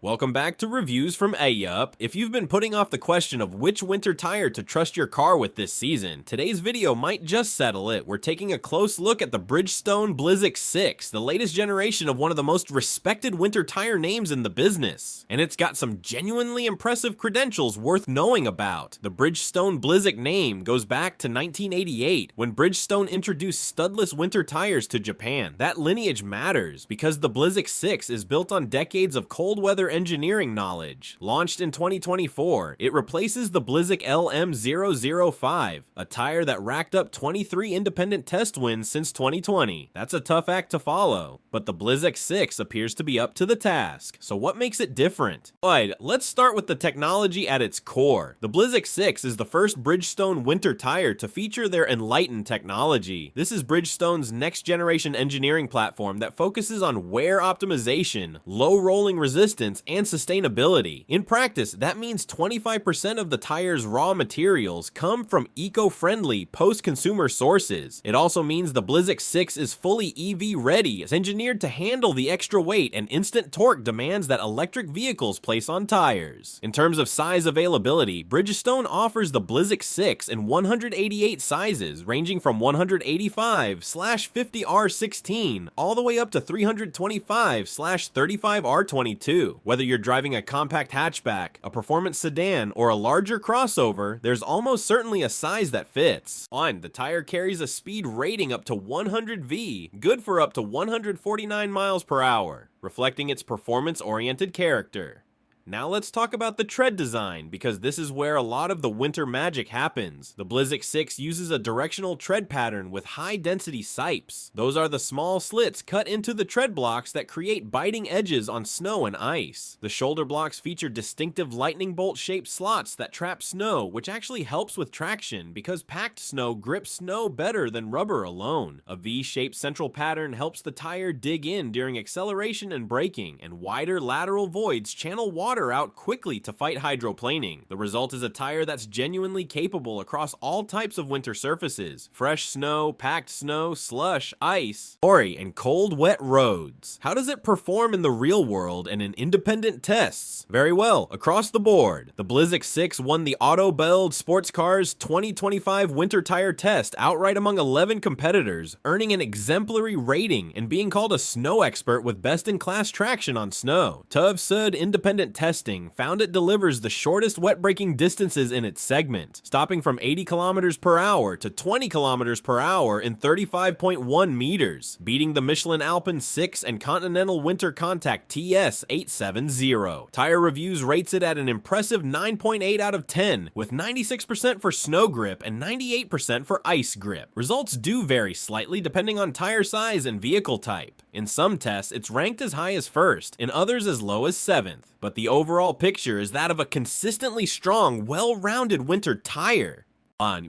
Welcome back to Reviews from Ayup. If you've been putting off the question of which winter tire to trust your car with this season, today's video might just settle it. We're taking a close look at the Bridgestone Blizzak 6, the latest generation of one of the most respected winter tire names in the business. And it's got some genuinely impressive credentials worth knowing about. The Bridgestone Blizzak name goes back to 1988, when Bridgestone introduced studless winter tires to Japan. That lineage matters, because the Blizzak 6 is built on decades of cold weather engineering knowledge. Launched in 2024, it replaces the Blizzak LM005, a tire that racked up 23 independent test wins since 2020. That's a tough act to follow, but the Blizzak 6 appears to be up to the task. So what makes it different? Alright, let's start with the technology at its core. The Blizzak 6 is the first Bridgestone winter tire to feature their Enliten technology. This is Bridgestone's next generation engineering platform that focuses on wear optimization, low rolling resistance, and sustainability. In practice, that means 25% of the tire's raw materials come from eco-friendly post-consumer sources. It also means the Blizzak 6 is fully EV ready. It's engineered to handle the extra weight and instant torque demands that electric vehicles place on tires. In terms of size availability, Bridgestone offers the Blizzak 6 in 188 sizes, ranging from 185/50R16 all the way up to 325/35R22. Whether you're driving a compact hatchback, a performance sedan, or a larger crossover, there's almost certainly a size that fits. The tire carries a speed rating up to 100 V, good for up to 149 miles per hour, reflecting its performance-oriented character. Now let's talk about the tread design, because this is where a lot of the winter magic happens. The Blizzak 6 uses a directional tread pattern with high-density sipes. Those are the small slits cut into the tread blocks that create biting edges on snow and ice. The shoulder blocks feature distinctive lightning bolt-shaped slots that trap snow, which actually helps with traction because packed snow grips snow better than rubber alone. A V-shaped central pattern helps the tire dig in during acceleration and braking, and wider lateral voids channel water out quickly to fight hydroplaning. The result is a tire that's genuinely capable across all types of winter surfaces: fresh snow, packed snow, slush, ice, and cold, wet roads. How does it perform in the real world and in independent tests? Very well, across the board. The Blizzak 6 won the Auto Bild Sports Cars 2025 Winter Tire Test outright among 11 competitors, earning an exemplary rating and being called a snow expert with best-in-class traction on snow. TÜV independent testing found it delivers the shortest wet braking distances in its segment, stopping from 80 kilometers per hour to 20 kilometers per hour in 35.1 meters, beating the Michelin Alpine 6 and Continental Winter Contact TS 870. Tire Reviews rates it at an impressive 9.8 out of 10, with 96% for snow grip and 98% for ice grip. Results do vary slightly depending on tire size and vehicle type. In some tests, it's ranked as high as first, in others as low as 7th. But the overall picture is that of a consistently strong, well-rounded winter tire.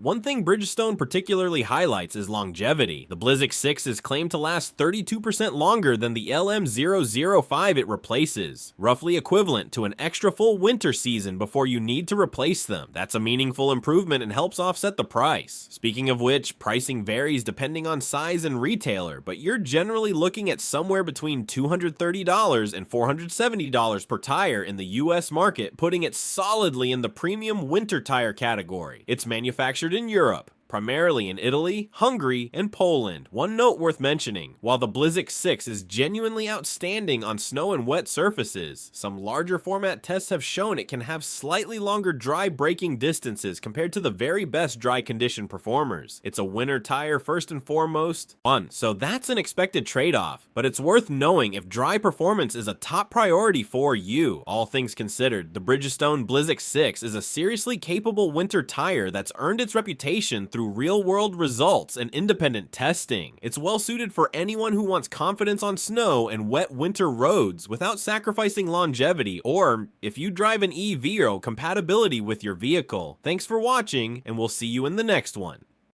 One thing Bridgestone particularly highlights is longevity. The Blizzak 6 is claimed to last 32% longer than the LM005 it replaces, roughly equivalent to an extra full winter season before you need to replace them. That's a meaningful improvement and helps offset the price. Speaking of which, pricing varies depending on size and retailer, but you're generally looking at somewhere between $230 and $470 per tire in the US market, putting it solidly in the premium winter tire category. It's manufactured in Europe, primarily in Italy, Hungary, and Poland. One note worth mentioning: while the Blizzak 6 is genuinely outstanding on snow and wet surfaces, some larger format tests have shown it can have slightly longer dry braking distances compared to the very best dry condition performers. It's a winter tire first and foremost, so that's an expected trade-off, but it's worth knowing if dry performance is a top priority for you. All things considered, the Bridgestone Blizzak 6 is a seriously capable winter tire that's earned its reputation through real-world results and independent testing. It's well-suited for anyone who wants confidence on snow and wet winter roads without sacrificing longevity, or if you drive an EV, or compatibility with your vehicle. Thanks for watching, and we'll see you in the next one.